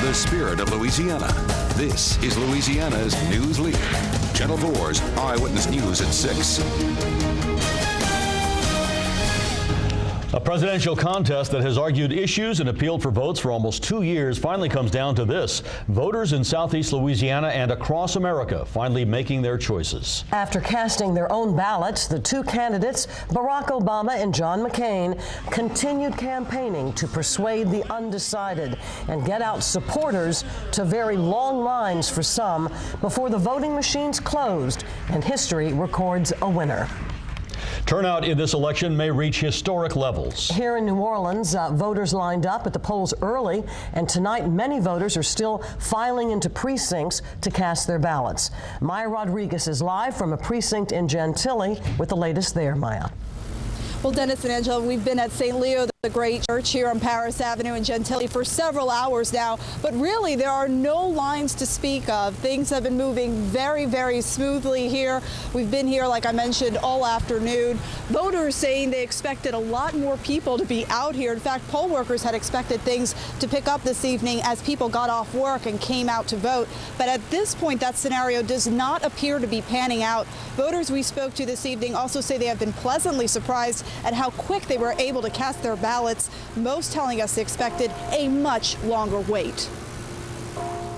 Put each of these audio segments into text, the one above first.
the spirit of Louisiana. This is Louisiana's news leader. Channel 4's Eyewitness News at 6. A presidential contest that has argued issues and appealed for votes for almost 2 years finally comes down to this. Voters in Southeast Louisiana and across America finally making their choices. After casting their own ballots, the two candidates, Barack Obama and John McCain, continued campaigning to persuade the undecided and get out supporters to very long lines for some before the voting machines closed and history records a winner. Turnout in this election may reach historic levels. Here in New Orleans, voters lined up at the polls early, and tonight many voters are still filing into precincts to cast their ballots. Maya Rodriguez is live from a precinct in Gentilly with the latest there, Maya. Well, Dennis and Angela, we've been at St. Leo, the great church here on Paris Avenue in Gentilly for several hours now, but really there are no lines to speak of. Things have been moving very, very smoothly here. We've been here, like I mentioned, all afternoon. Voters saying they expected a lot more people to be out here. In fact, poll workers had expected things to pick up this evening as people got off work and came out to vote. But at this point, that scenario does not appear to be panning out. Voters we spoke to this evening also say they have been pleasantly surprised at how quick they were able to cast their ballots, most telling us they expected a much longer wait.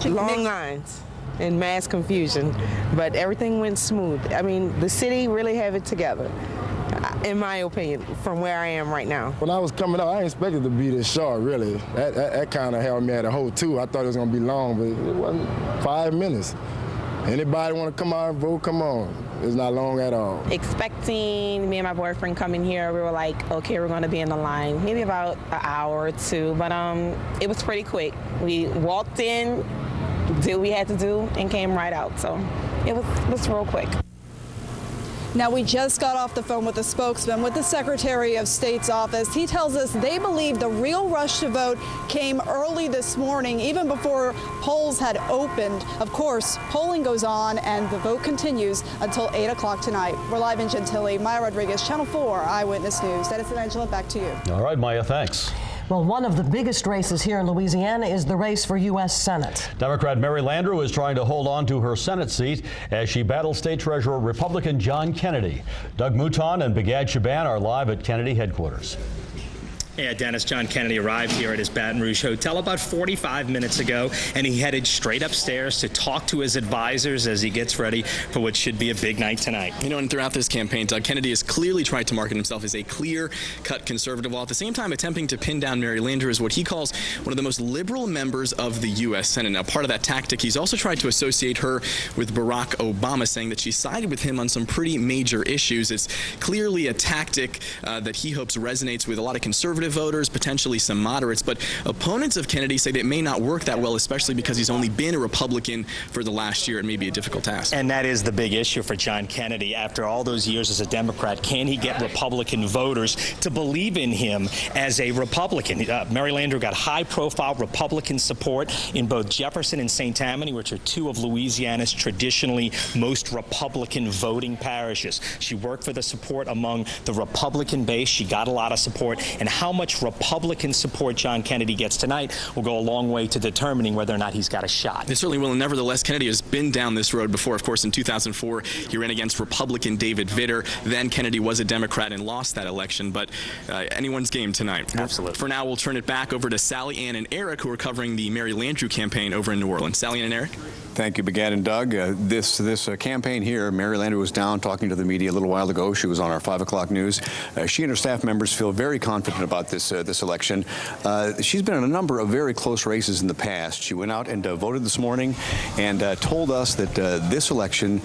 Long lines and mass confusion, but everything went smooth. I mean, the city really have it together, in my opinion, from where I am right now. When I was coming up, I didn't expect it to be this short, really. That kind of held me at a hold, too. I thought it was going to be long, but it wasn't 5 minutes. Anybody want to come out and vote, come on. It's not long at all. Expecting me and my boyfriend coming here, we were like, okay, we're going to be in the line, maybe about an hour or two, but it was pretty quick. We walked in, did what we had to do, and came right out, so it was real quick. Now, we just got off the phone with a spokesman with the Secretary of State's office. He tells us they believe the real rush to vote came early this morning, even before polls had opened. Of course, polling goes on and the vote continues until 8 o'clock tonight. We're live in Gentilly. Maya Rodriguez, Channel 4 Eyewitness News. Dennis and Angela, back to you. All right, Maya, thanks. Well, one of the biggest races here in Louisiana is the race for U.S. Senate. Democrat Mary Landrieu is trying to hold on to her Senate seat as she battles State Treasurer Republican John Kennedy. Doug Mouton and Begad Shaban are live at Kennedy headquarters. Yeah, Dennis, John Kennedy arrived here at his Baton Rouge hotel about 45 minutes ago, and he headed straight upstairs to talk to his advisors as he gets ready for what should be a big night tonight. You know, and throughout this campaign, Doug Kennedy has clearly tried to market himself as a clear-cut conservative, while at the same time attempting to pin down Mary Landrieu as what he calls one of the most liberal members of the U.S. Senate. Now, part of that tactic, he's also tried to associate her with Barack Obama, saying that she sided with him on some pretty major issues. It's clearly a tactic that he hopes resonates with a lot of conservative voters, potentially some moderates, but opponents of Kennedy say that it may not work that well, especially because he's only been a Republican for the last year. It may be a difficult task. And that is the big issue for John Kennedy. After all those years as a Democrat, can he get Republican voters to believe in him as a Republican? Mary Landrieu got high-profile Republican support in both Jefferson and St. Tammany, which are two of Louisiana's traditionally most Republican voting parishes. She worked for the support among the Republican base. She got a lot of support, and how much Republican support John Kennedy gets tonight will go a long way to determining whether or not he's got a shot. It certainly will, and nevertheless, Kennedy has been down this road before. Of course, in 2004, he ran against Republican David Vitter. Then Kennedy was a Democrat and lost that election, but anyone's game tonight. Absolutely. For now, we'll turn it back over to Sally Ann and Eric, who are covering the Mary Landrieu campaign over in New Orleans. Sally Ann and Eric? Thank you, Begad and Doug. This campaign here, Mary Landrieu was down talking to the media a little while ago. She was on our 5 o'clock news. She and her staff members feel very confident about this election. She's been in a number of very close races in the past. She went out and voted this morning and told us that this election,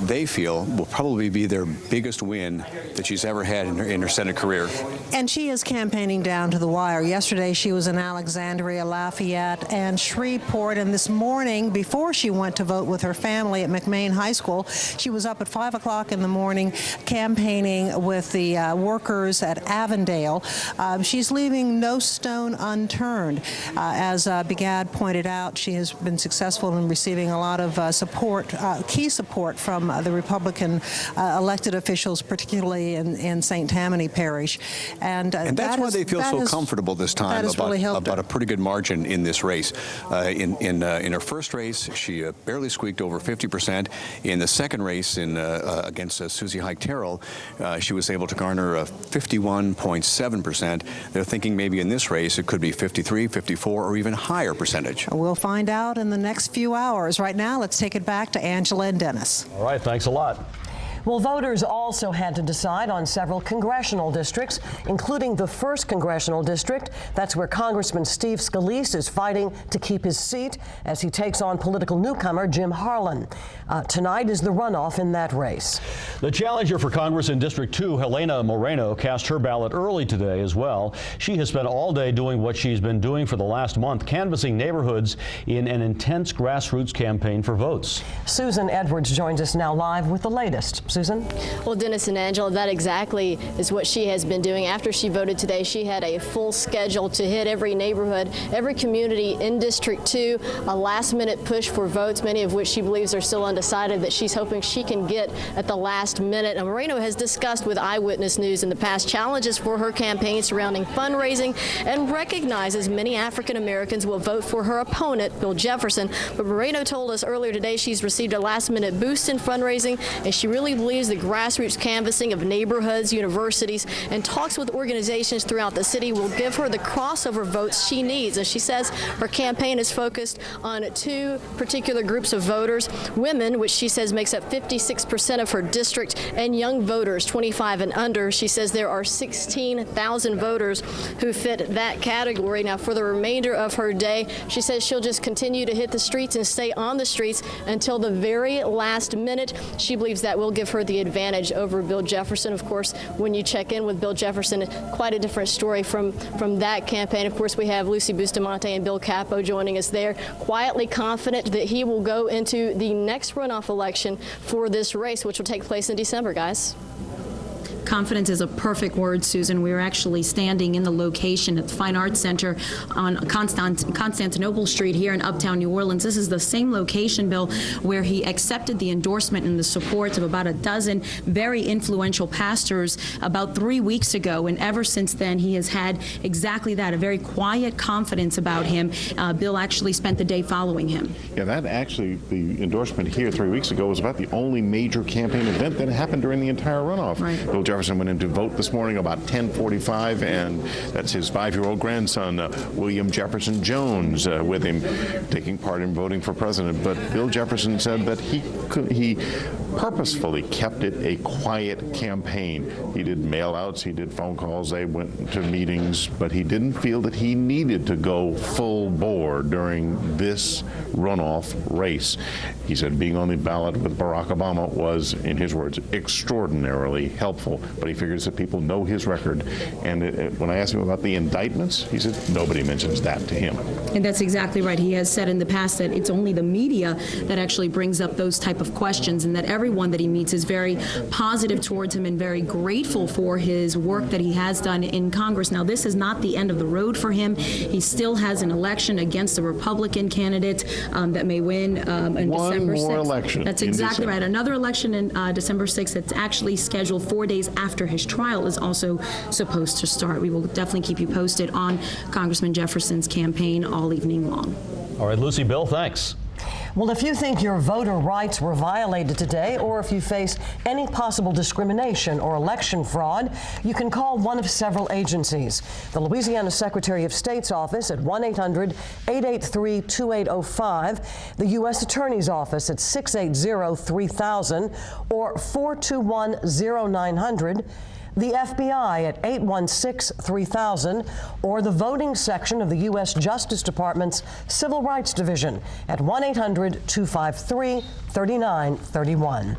they feel, will probably be their biggest win that she's ever had in her Senate career. And she is campaigning down to the wire. Yesterday, she was in Alexandria, Lafayette, and Shreveport, and this morning, before she went to vote with her family at McMain High School. She was up at 5 o'clock in the morning campaigning with the workers at Avondale. She's leaving no stone unturned. As Begad pointed out, she has been successful in receiving a lot of support, key support from the Republican elected officials, particularly in St. Tammany Parish. And that's why they feel so comfortable this time about a pretty good margin in this race. In her first race, she barely squeaked over 50%. In the second race against Susie Hike-Terrell, she was able to garner 51.7%. They're thinking maybe in this race it could be 53, 54, or even higher percentage. We'll find out in the next few hours. Right now, let's take it back to Angela and Dennis. All right, thanks a lot. Well, voters also had to decide on several congressional districts, including the 1st Congressional District. That's where Congressman Steve Scalise is fighting to keep his seat as he takes on political newcomer Jim Harlan. Tonight is the runoff in that race. The challenger for Congress in District 2, Helena Moreno, cast her ballot early today as well. She has spent all day doing what she's been doing for the last month, canvassing neighborhoods in an intense grassroots campaign for votes. Susan Edwards joins us now live with the latest. Susan? Well, Dennis and Angela, that exactly is what she has been doing. After she voted today, she had a full schedule to hit every neighborhood, every community in District 2, a last-minute push for votes, many of which she believes are still undecided, that she's hoping she can get at the last minute. And Moreno has discussed with Eyewitness News in the past challenges for her campaign surrounding fundraising and recognizes many African Americans will vote for her opponent, Bill Jefferson. But Moreno told us earlier today she's received a last-minute boost in fundraising, and she really believes the grassroots canvassing of neighborhoods, universities, and talks with organizations throughout the city will give her the crossover votes she needs. As she says, her campaign is focused on 2 particular groups of voters: women, which she says makes up 56% of her district, and young voters 25 and under. She says there are 16,000 voters who fit that category. Now, for the remainder of her day, she says she'll just continue to hit the streets and stay on the streets until the very last minute. She believes that will give her the advantage over Bill Jefferson. Of course, when you check in with Bill Jefferson, quite a different story from that campaign. Of course, we have Lucy Bustamante and Bill Capo joining us there, quietly confident that he will go into the next runoff election for this race, which will take place in December, guys. Confidence is a perfect word, Susan. We were actually standing in the location at the Fine Arts Center on Constantinople Street here in Uptown New Orleans. This is the same location, Bill, where he accepted the endorsement and the support of about a dozen very influential pastors about 3 weeks ago. And ever since then, he has had exactly that, a very quiet confidence about him. Bill actually spent the day following him. Yeah, that actually, the endorsement here 3 weeks ago was about the only major campaign event that happened during the entire runoff. Right. Bill Jefferson went in to vote this morning about 10:45, and that's his 5-year-old grandson, William Jefferson Jones, with him taking part in voting for president. But Bill Jefferson said that he purposefully kept it a quiet campaign. He did mail-outs, he did phone calls, they went to meetings, but he didn't feel that he needed to go full bore during this runoff race. He said being on the ballot with Barack Obama was, in his words, extraordinarily helpful. But he figures that people know his record. And when I asked him about the indictments, he said nobody mentions that to him. And that's exactly right. He has said in the past that it's only the media that actually brings up those type of questions, and that everyone that he meets is very positive towards him and very grateful for his work that he has done in Congress. Now, this is not the end of the road for him. He still has an election against a Republican candidate that may win in December 6th. One more election. That's exactly right. Another election in December 6th. It's actually scheduled 4 days after his trial is also supposed to start. We will definitely keep you posted on Congressman Jefferson's campaign all evening long. All right, Lucy, Bill, thanks. Well, if you think your voter rights were violated today, or if you face any possible discrimination or election fraud, you can call one of several agencies. The Louisiana Secretary of State's office at 1-800-883-2805, the U.S. Attorney's Office at 680-3000 or 421-0900, the FBI at 816-3000, or the voting section of the U.S. Justice Department's Civil Rights Division at 1-800-253-3931.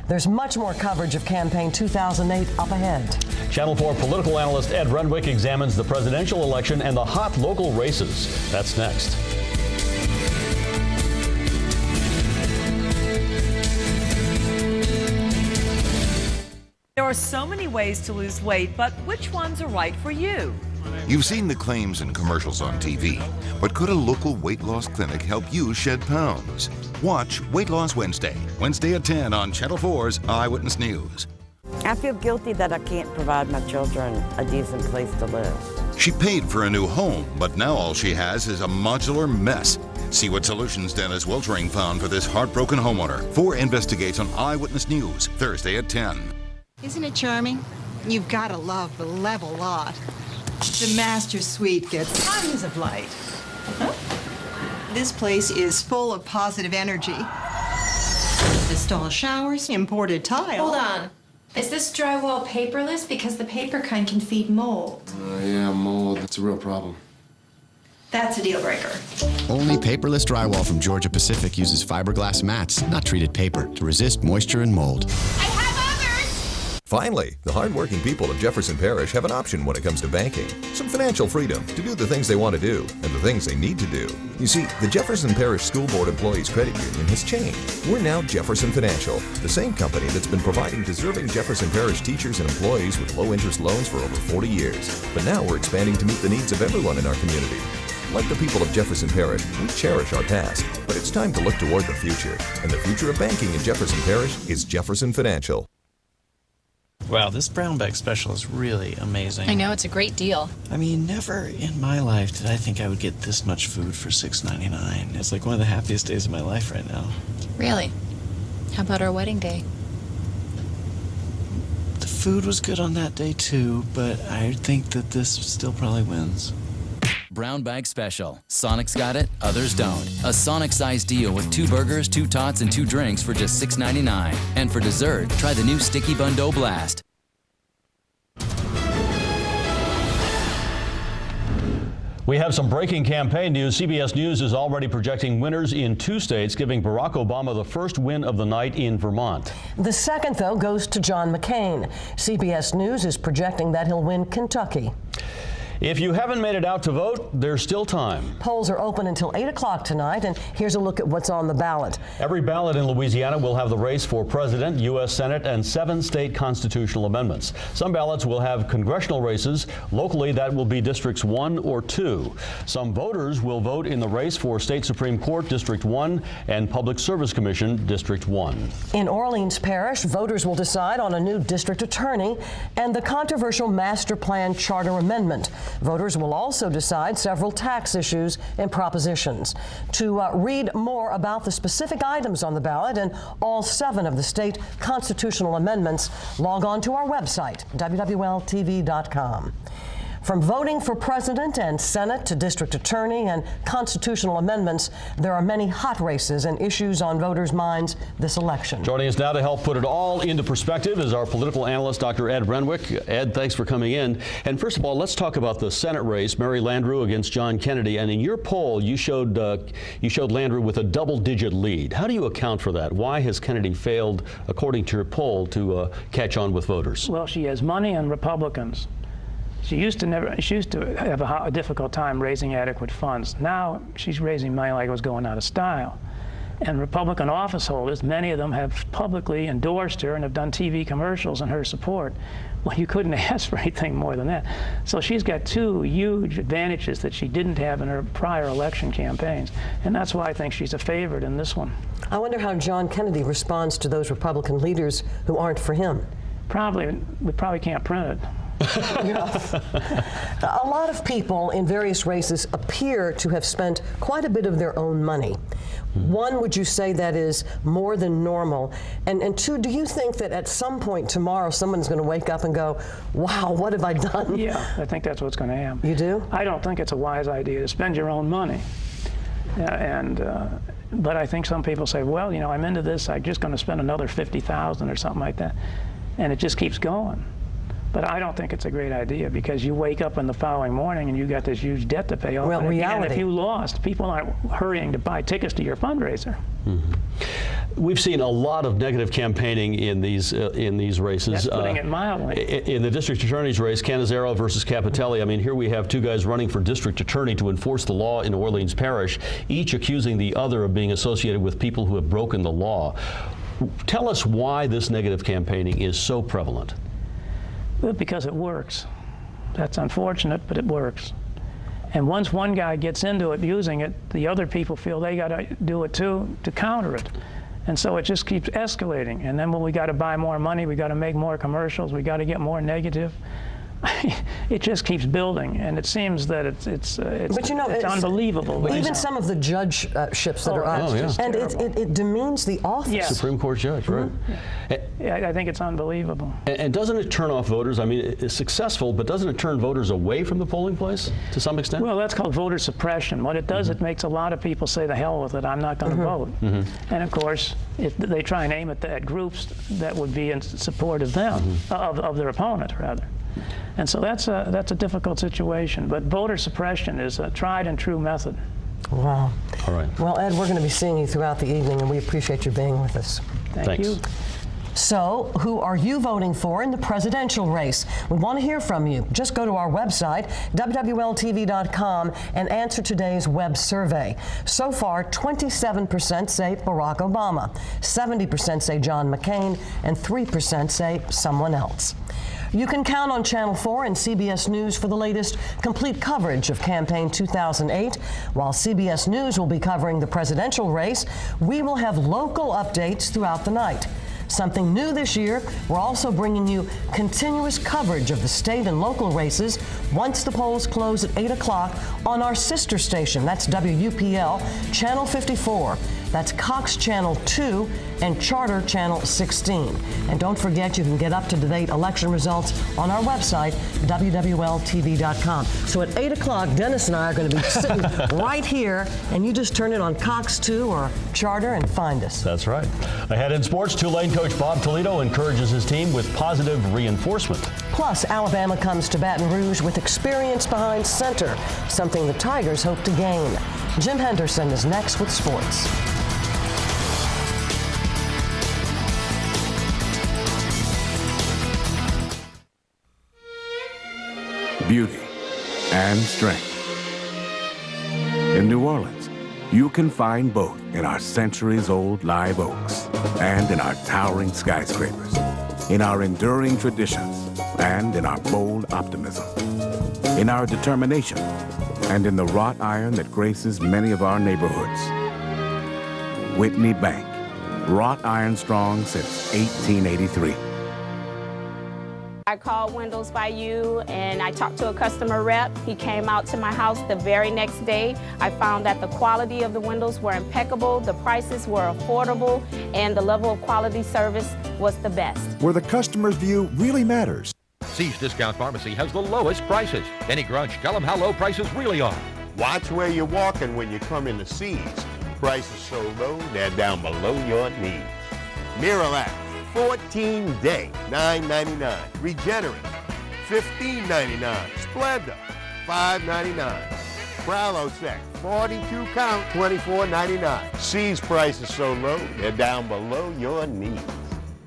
There's much more coverage of Campaign 2008 up ahead. Channel 4 political analyst Ed Renwick examines the presidential election and the hot local races. That's next. There are so many ways to lose weight, but which ones are right for you? You've seen the claims and commercials on TV, but could a local weight loss clinic help you shed pounds? Watch Weight Loss Wednesday at 10 on Channel 4's Eyewitness News. I feel guilty that I can't provide my children a decent place to live. She paid for a new home, but now all she has is a modular mess. See what solutions Dennis Wiltering found for this heartbroken homeowner. 4 investigates on Eyewitness News, Thursday at 10. Isn't it charming? You've got to love the level lot. The master suite gets tons of light. Huh? This place is full of positive energy. Install showers, imported tile. Hold on. Is this drywall paperless? Because the paper kind can feed mold. Yeah, mold. That's a real problem. That's a deal breaker. Only paperless drywall from Georgia Pacific uses fiberglass mats, not treated paper, to resist moisture and mold. Finally, the hardworking people of Jefferson Parish have an option when it comes to banking. Some financial freedom to do the things they want to do and the things they need to do. You see, the Jefferson Parish School Board Employees Credit Union has changed. We're now Jefferson Financial, the same company that's been providing deserving Jefferson Parish teachers and employees with low-interest loans for over 40 years. But now we're expanding to meet the needs of everyone in our community. Like the people of Jefferson Parish, we cherish our past, but it's time to look toward the future. And the future of banking in Jefferson Parish is Jefferson Financial. Wow, this brown bag special is really amazing. I know, it's a great deal. I mean, never in my life did I think I would get this much food for $6.99. It's like one of the happiest days of my life right now. Really? How about our wedding day? The food was good on that day too, but I think that this still probably wins. Brown bag special. Sonic's got it, others don't. A Sonic-sized deal with 2 burgers, 2 tots, and 2 drinks for just $6.99. And for dessert, try the new Sticky Bun Dough Blast. We have some breaking campaign news. CBS News is already projecting winners in 2 states, giving Barack Obama the first win of the night in Vermont. The second, though, goes to John McCain. CBS News is projecting that he'll win Kentucky. If you haven't made it out to vote, there's still time. Polls are open until 8 o'clock tonight, and here's a look at what's on the ballot. Every ballot in Louisiana will have the race for president, U.S. Senate, and 7 state constitutional amendments. Some ballots will have congressional races. Locally, that will be districts 1 or 2. Some voters will vote in the race for State Supreme Court District 1 and Public Service Commission District 1. In Orleans Parish, voters will decide on a new district attorney and the controversial master plan charter amendment. Voters will also decide several tax issues and propositions. To read more about the specific items on the ballot and all 7 of the state constitutional amendments, log on to our website, WWL-TV.com. From voting for president and Senate to district attorney and constitutional amendments, there are many hot races and issues on voters' minds this election. Joining us now to help put it all into perspective is our political analyst, Dr. Ed Renwick. Ed, thanks for coming in. And first of all, let's talk about the Senate race, Mary Landrieu against John Kennedy. And in your poll, you showed Landrieu with a double-digit lead. How do you account for that? Why has Kennedy failed, according to your poll, to catch on with voters? Well, she has money and Republicans. She used to have a difficult time raising adequate funds. Now she's raising money like it was going out of style. And Republican office holders, many of them have publicly endorsed her and have done TV commercials in her support. Well, you couldn't ask for anything more than that. So she's got 2 huge advantages that she didn't have in her prior election campaigns. And that's why I think she's a favorite in this one. I wonder how John Kennedy responds to those Republican leaders who aren't for him. We probably can't print it. A lot of people in various races appear to have spent quite a bit of their own money. 1, would you say that is more than normal? And 2, do you think that at some point tomorrow someone's going to wake up and go, wow, what have I done? Yeah, I think that's what's going to happen. You do? I don't think it's a wise idea to spend your own money. But I think some people say, well, you know, I'm into this, I'm just going to spend another $50,000 or something like that. And it just keeps going. But I don't think it's a great idea because you wake up in the following morning and you got this huge debt to pay off. Well, reality. And if you lost, people aren't hurrying to buy tickets to your fundraiser. Mm-hmm. We've seen a lot of negative campaigning in these races. That's putting it mildly. In the district attorney's race, Cannizzaro versus Capitelli. I mean, here we have 2 guys running for district attorney to enforce the law in Orleans Parish, each accusing the other of being associated with people who have broken the law. Tell us why this negative campaigning is so prevalent. Because it works. That's unfortunate, but it works. And once one guy gets into it, using it, the other people feel they got to do it too to counter it. And so it just keeps escalating. And then when we got to buy more money, we got to make more commercials, we got to get more negative. It just keeps building, and it seems that it's unbelievable. Even some of the judgeships that are on, and it demeans the office. Yes. Supreme Court judge, right? Yeah, I think it's unbelievable. And doesn't it turn off voters? I mean, it's successful, but doesn't it turn voters away from the polling place to some extent? Well, that's called voter suppression. What it does, it makes a lot of people say, the hell with it, I'm not going to vote. And of course, they try and aim at groups that would be in support of them, of their opponent, rather. And so that's a difficult situation. But voter suppression is a tried and true method. Wow. All right. Well, Ed, we're going to be seeing you throughout the evening, and we appreciate you being with us. Thank you. So, who are you voting for in the presidential race? We want to hear from you. Just go to our website, WWL-TV.com, and answer today's web survey. So far, 27% say Barack Obama, 70% say John McCain, and 3% say someone else. You can count on Channel 4 and CBS News for the latest complete coverage of Campaign 2008. While CBS News will be covering the presidential race, we will have local updates throughout the night. Something new this year, we're also bringing you continuous coverage of the state and local races once the polls close at 8 o'clock on our sister station. That's WUPL Channel 54. That's Cox Channel 2 and Charter Channel 16. And don't forget, you can get up-to-date election results on our website, WWL-TV.com. So at 8 o'clock, Dennis and I are going to be sitting right here, and you just turn it on Cox 2 or Charter and find us. That's right. Ahead in sports, Tulane coach Bob Toledo encourages his team with positive reinforcement. Plus, Alabama comes to Baton Rouge with experience behind center, something the Tigers hope to gain. Jim Henderson is next with sports. Beauty and strength. In New Orleans, you can find both in our centuries-old live oaks and in our towering skyscrapers, in our enduring traditions and in our bold optimism, in our determination and in the wrought iron that graces many of our neighborhoods. Whitney Bank, wrought iron strong since 1883. I called Windows by You and I talked to a customer rep. He came out to my house the very next day. I found that the quality of the windows were impeccable, the prices were affordable, and the level of quality service was the best. Where the customer's view really matters. See's Discount Pharmacy has the lowest prices. Any grunge, tell them how low prices really are. Watch where you're walking when you come into See's. Prices so low, they're down below your knees. Miralax, 14-day, $9.99. Regenerate, $15.99. Splenda, $5.99. Prilosec, 42 count, $24.99. See's prices so low, they're down below your knees.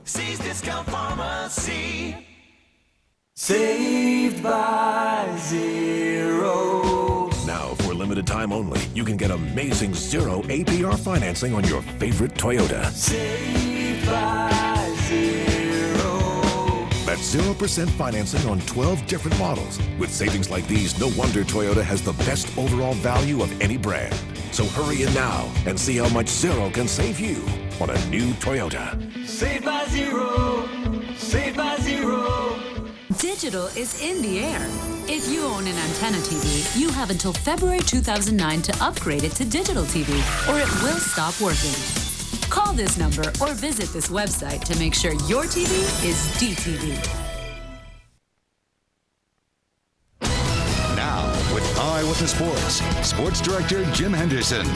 See's Discount Pharmacy. Saved by Zero. Now, for a limited time only, you can get amazing zero APR financing on your favorite Toyota. Saved by Zero. That's 0% financing on 12 different models. With savings like these, no wonder Toyota has the best overall value of any brand. So hurry in now and see how much Zero can save you on a new Toyota. Saved by Zero. Saved by Zero. Digital is in the air. If you own an antenna TV, you have until February 2009 to upgrade it to digital TV, or it will stop working. Call this number or visit this website to make sure your TV is DTV. Now, with Eyewitness Sports, Sports Director Jim Henderson.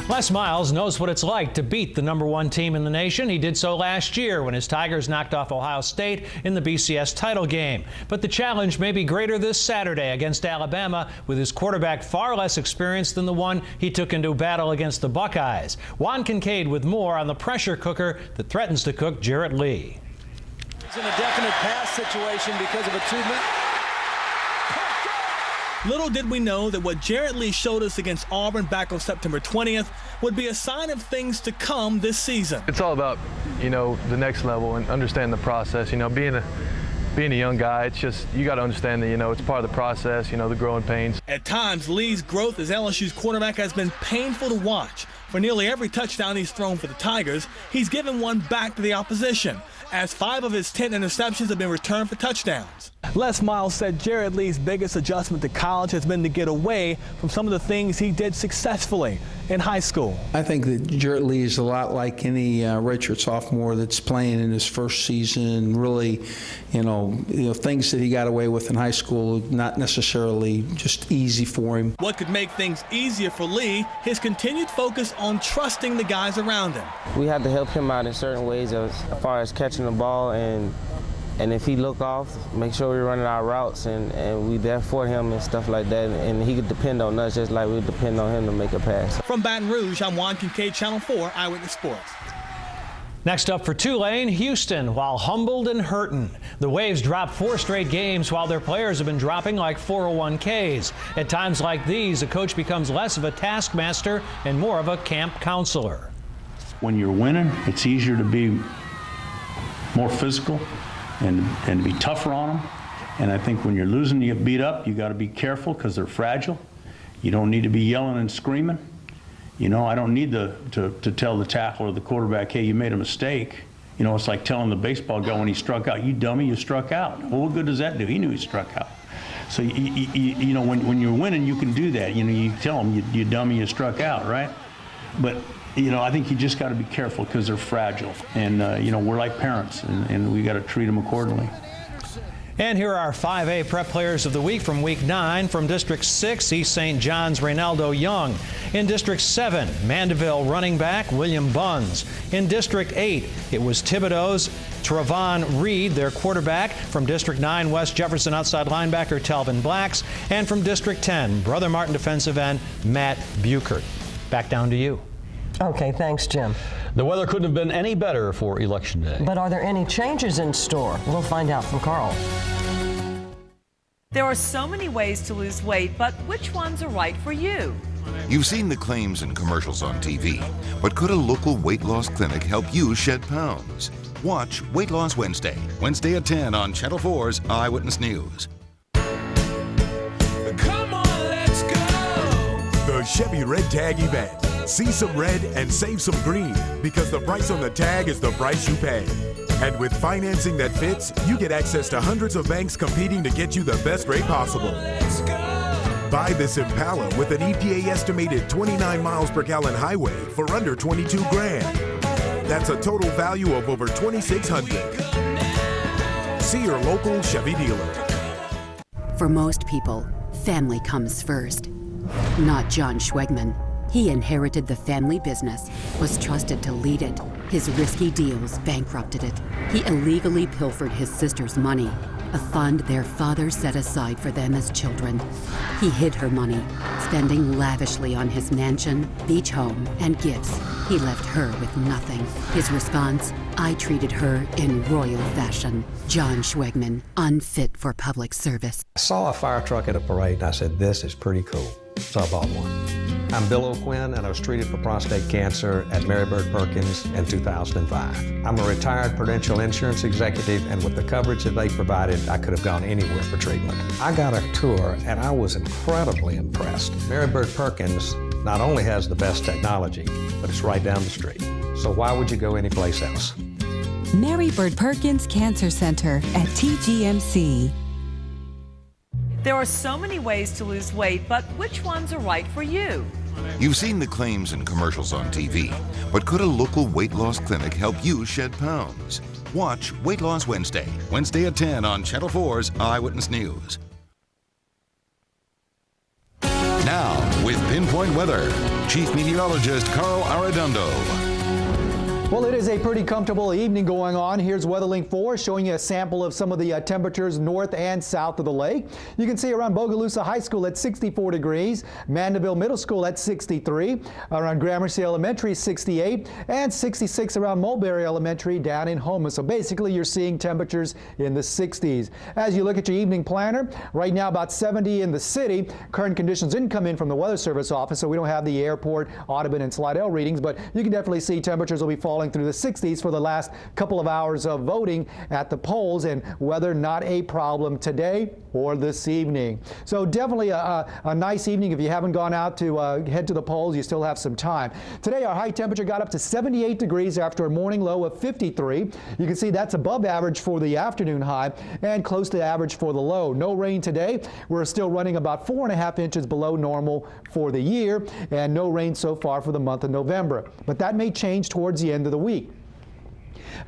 Les Miles knows what it's like to beat the #1 team in the nation. He did so last year when his Tigers knocked off Ohio State in the BCS title game. But the challenge may be greater this Saturday against Alabama, with his quarterback far less experienced than the one he took into battle against the Buckeyes. Juan Kincaid with more on the pressure cooker that threatens to cook Jarrett Lee. It's in a definite pass situation because of a 2-minute. Little did we know that what Jarrett Lee showed us against Auburn back on September 20th would be a sign of things to come this season. It's all about, the next level and understand the process. Being being a young guy, it's just, you got to understand that, it's part of the process, the growing pains. At times, Lee's growth as LSU's quarterback has been painful to watch. For nearly every touchdown he's thrown for the Tigers, he's given one back to the opposition, as 5 of his 10 interceptions have been returned for touchdowns. Les Miles said Jared Lee's biggest adjustment to college has been to get away from some of the things he did successfully in high school. I think that Jared Lee is a lot like any redshirt sophomore that's playing in his first season. Really, things that he got away with in high school, not necessarily just easy for him. What could make things easier for Lee, his continued focus on trusting the guys around him. We had to help him out in certain ways as far as catching the ball, and if he look off, make sure we're running our routes and we there for him and stuff like that, and he could depend on us just like we depend on him to make a pass. From Baton Rouge, I'm Juan Kincaid, Channel 4 Eyewitness Sports. Next up for Tulane, Houston, while humbled and hurting. The Waves dropped 4 straight games while their players have been dropping like 401ks. At times like these, a coach becomes less of a taskmaster and more of a camp counselor. When you're winning, it's easier to be more physical and to be tougher on them. And I think when you're losing, you get beat up, you got to be careful because they're fragile. You don't need to be yelling and screaming. I don't need to tell the tackler or the quarterback, hey, you made a mistake. It's like telling the baseball guy when he struck out, you dummy, you struck out. Well, what good does that do? He knew he struck out. So, when you're winning, you can do that. You tell them, you dummy, you struck out, right? But, I think you just got to be careful because they're fragile. And, we're like parents, and we got to treat them accordingly. And here are our 5A prep players of the week from Week 9. From District 6, East St. John's Reynaldo Young. In District 7, Mandeville running back William Buns. In District 8, it was Thibodeau's Travon Reed, their quarterback. From District 9, West Jefferson outside linebacker Telvin Blacks. And from District 10, Brother Martin defensive end Matt Buchert. Back down to you. Okay, thanks, Jim. The weather couldn't have been any better for Election Day. But are there any changes in store? We'll find out from Carl. There are so many ways to lose weight, but which ones are right for you? You've seen the claims and commercials on TV, but could a local weight loss clinic help you shed pounds? Watch Weight Loss Wednesday, Wednesday at 10 on Channel 4's Eyewitness News. Come on, let's go! The Chevy Red Tag event. See some red and save some green, because the price on the tag is the price you pay. And with financing that fits, you get access to hundreds of banks competing to get you the best rate possible. Buy this Impala with an EPA estimated 29 miles per gallon highway for under 22 grand. That's a total value of over $2,600. See your local Chevy dealer. For most people, family comes first. Not John Schwegman. He inherited the family business, was trusted to lead it. His risky deals bankrupted it. He illegally pilfered his sister's money, a fund their father set aside for them as children. He hid her money, spending lavishly on his mansion, beach home, and gifts. He left her with nothing. His response, I treated her in royal fashion. John Schwegman, unfit for public service. I saw a fire truck at a parade and I said, this is pretty cool. So I bought one. I'm Bill O'Quinn, and I was treated for prostate cancer at Mary Bird Perkins in 2005. I'm a retired Prudential insurance executive, and with the coverage that they provided, I could have gone anywhere for treatment. I got a tour, and I was incredibly impressed. Mary Bird Perkins not only has the best technology, but it's right down the street. So why would you go anyplace else? Mary Bird Perkins Cancer Center at TGMC. There are so many ways to lose weight, but which ones are right for you? You've seen the claims and commercials on TV, but could a local weight loss clinic help you shed pounds? Watch Weight Loss Wednesday, Wednesday at 10 on Channel 4's Eyewitness News. Now, with Pinpoint Weather, Chief Meteorologist Carl Arredondo. Well, it is a pretty comfortable evening going on. Here's WeatherLink 4 showing you a sample of some of the temperatures north and south of the lake. You can see around Bogalusa High School at 64 degrees, Mandeville Middle School at 63, around Gramercy Elementary 68, and 66 around Mulberry Elementary down in Houma. So basically you're seeing temperatures in the 60s. As you look at your evening planner, right now about 70 in the city. Current conditions didn't come in from the Weather Service office, so we don't have the airport, Audubon, and Slidell readings, but you can definitely see temperatures will be falling falling through the 60s for the last couple of hours of voting at the polls, and weather not a problem today or this evening. So definitely a nice evening. If you haven't gone out to head to the polls, you still have some time. Today our high temperature got up to 78 degrees after a morning low of 53. You can see that's above average for the afternoon high and close to average for the low. No rain today. We're still running about 4.5 inches below normal for the year, and no rain so far for the month of November. But that may change towards the end of the week.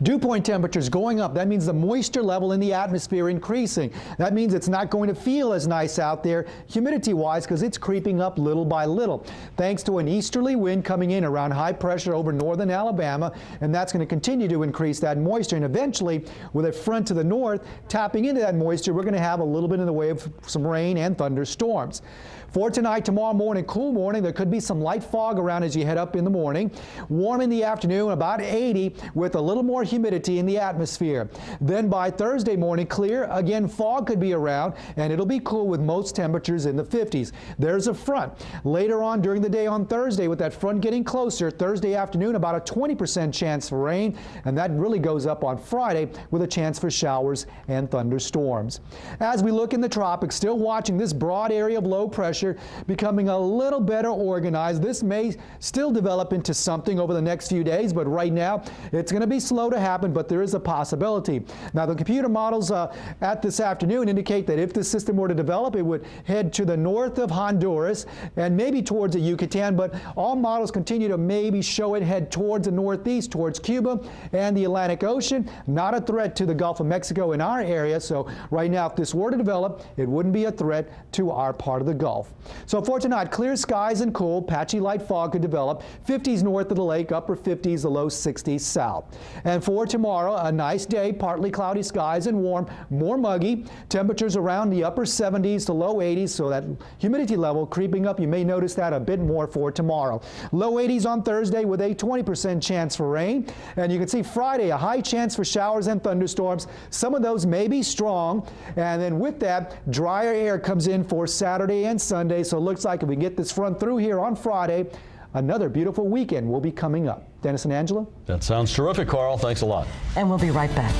Dew point temperatures going up. That means the moisture level in the atmosphere increasing. That means it's not going to feel as nice out there humidity-wise because it's creeping up little by little. Thanks to an easterly wind coming in around high pressure over northern Alabama, and that's going to continue to increase that moisture. And eventually, with a front to the north tapping into that moisture, we're going to have a little bit in the way of some rain and thunderstorms. For tonight, tomorrow morning, cool morning. There could be some light fog around as you head up in the morning. Warm in the afternoon, about 80 with a little more humidity in the atmosphere. Then by Thursday morning, clear. Again, fog could be around, and it'll be cool with most temperatures in the 50s. There's a front. Later on during the day on Thursday, with that front getting closer, Thursday afternoon, about a 20% chance for rain, and that really goes up on Friday with a chance for showers and thunderstorms. As we look in the tropics, still watching this broad area of low pressure becoming a little better organized. This may still develop into something over the next few days, but right now it's going to be slow to happen, but there is a possibility. Now the computer models at this afternoon indicate that if this system were to develop, it would head to the north of Honduras and maybe towards the Yucatan, but all models continue to maybe show it head towards the northeast, towards Cuba and the Atlantic Ocean. Not a threat to the Gulf of Mexico in our area, so right now if this were to develop, it wouldn't be a threat to our part of the Gulf. So for tonight, clear skies and cool. Patchy light fog could develop. 50s north of the lake, upper 50s, the low 60s south. And for tomorrow, a nice day, partly cloudy skies and warm, more muggy. Temperatures around the upper 70s to low 80s, so that humidity level creeping up. You may notice that a bit more for tomorrow. Low 80s on Thursday with a 20% chance for rain. And you can see Friday, a high chance for showers and thunderstorms. Some of those may be strong. And then with that, drier air comes in for Saturday and Sunday, so it looks like if we get this front through here on Friday, another beautiful weekend will be coming up. Dennis and Angela? That sounds terrific, Carl. Thanks a lot. And we'll be right back.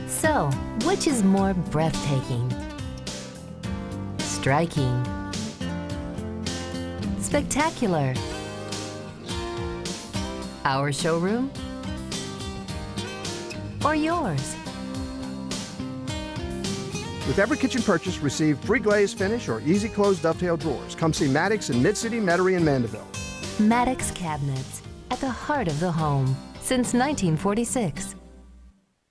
So, which is more breathtaking? Striking? Spectacular? Our showroom? Or yours? With every kitchen purchase, receive free glaze finish or easy close dovetail drawers. Come see Maddox in Mid-City, Metairie, and Mandeville. Maddox Cabinets, at the heart of the home, since 1946.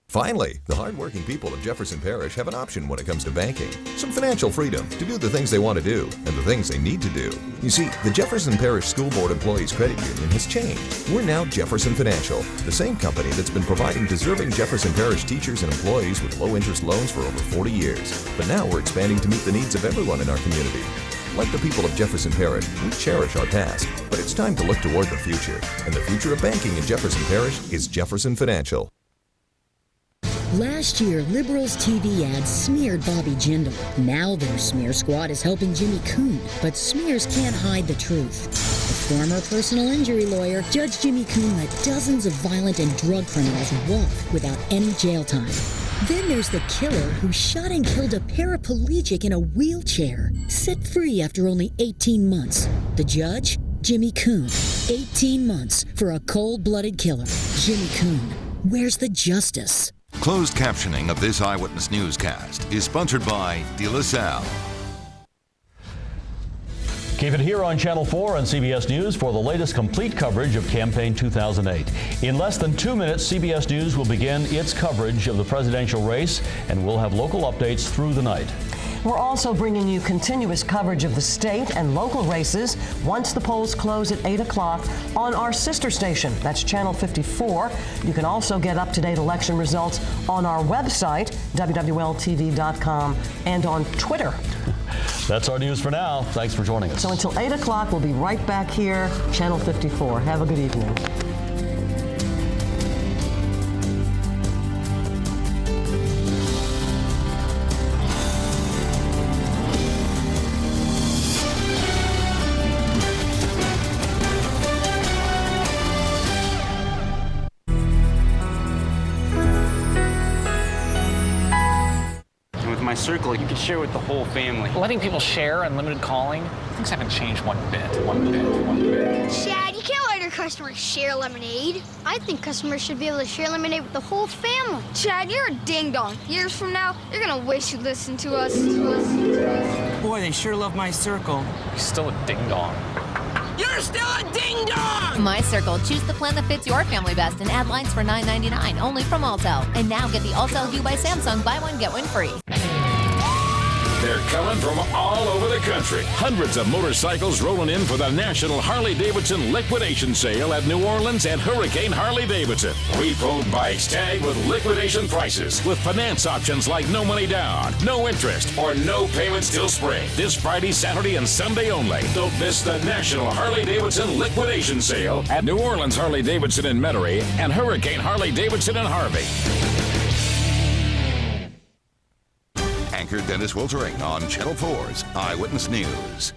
Finally, the hard-working people of Jefferson Parish have an option when it comes to banking. Some financial freedom to do the things they want to do and the things they need to do. You see, the Jefferson Parish School Board Employees Credit Union has changed. We're now Jefferson Financial, the same company that's been providing deserving Jefferson Parish teachers and employees with low-interest loans for over 40 years. But now we're expanding to meet the needs of everyone in our community. Like the people of Jefferson Parish, we cherish our past, but it's time to look toward the future. And the future of banking in Jefferson Parish is Jefferson Financial. Last year, Liberals TV ads smeared Bobby Jindal. Now their smear squad is helping Jimmy Coon, but smears can't hide the truth. The former personal injury lawyer, Judge Jimmy Coon, let dozens of violent and drug criminals walk without any jail time. Then there's the killer who shot and killed a paraplegic in a wheelchair, set free after only 18 months. The judge, Jimmy Coon. 18 months for a cold-blooded killer. Jimmy Coon. Where's the justice? Closed captioning of this Eyewitness Newscast is sponsored by De La Salle. Keep it here on Channel 4 and CBS News for the latest complete coverage of Campaign 2008. In less than 2 minutes, CBS News will begin its coverage of the presidential race, and we'll have local updates through the night. We're also bringing you continuous coverage of the state and local races once the polls close at 8 o'clock on our sister station. That's Channel 54. You can also get up-to-date election results on our website, WWL-TV.com, and on Twitter. That's our news for now. Thanks for joining us. So until 8 o'clock, we'll be right back here, Channel 54. Have a good evening. My circle, you can share with the whole family. Letting people share unlimited calling, things haven't changed one bit. Chad, you can't let your customers share lemonade. I think customers should be able to share lemonade with the whole family. Chad, you're a ding-dong. Years from now, you're gonna wish you listened to us. Boy, they sure love my circle. He's still a ding-dong. You're still a ding-dong! My Circle. Choose the plan that fits your family best and add lines for $9.99 only from Alltel. And now get the Alltel Hue by Samsung buy one, get one free. They're coming from all over the country. Hundreds of motorcycles rolling in for the National Harley-Davidson Liquidation Sale at New Orleans and Hurricane Harley-Davidson. Repoed bikes tagged with liquidation prices with finance options like no money down, no interest, or no payments till spring. This Friday, Saturday, and Sunday only. Don't miss the National Harley-Davidson Liquidation Sale at New Orleans Harley-Davidson in Metairie and Hurricane Harley-Davidson in Harvey. Anchor Dennis Wiltering on Channel 4's Eyewitness News.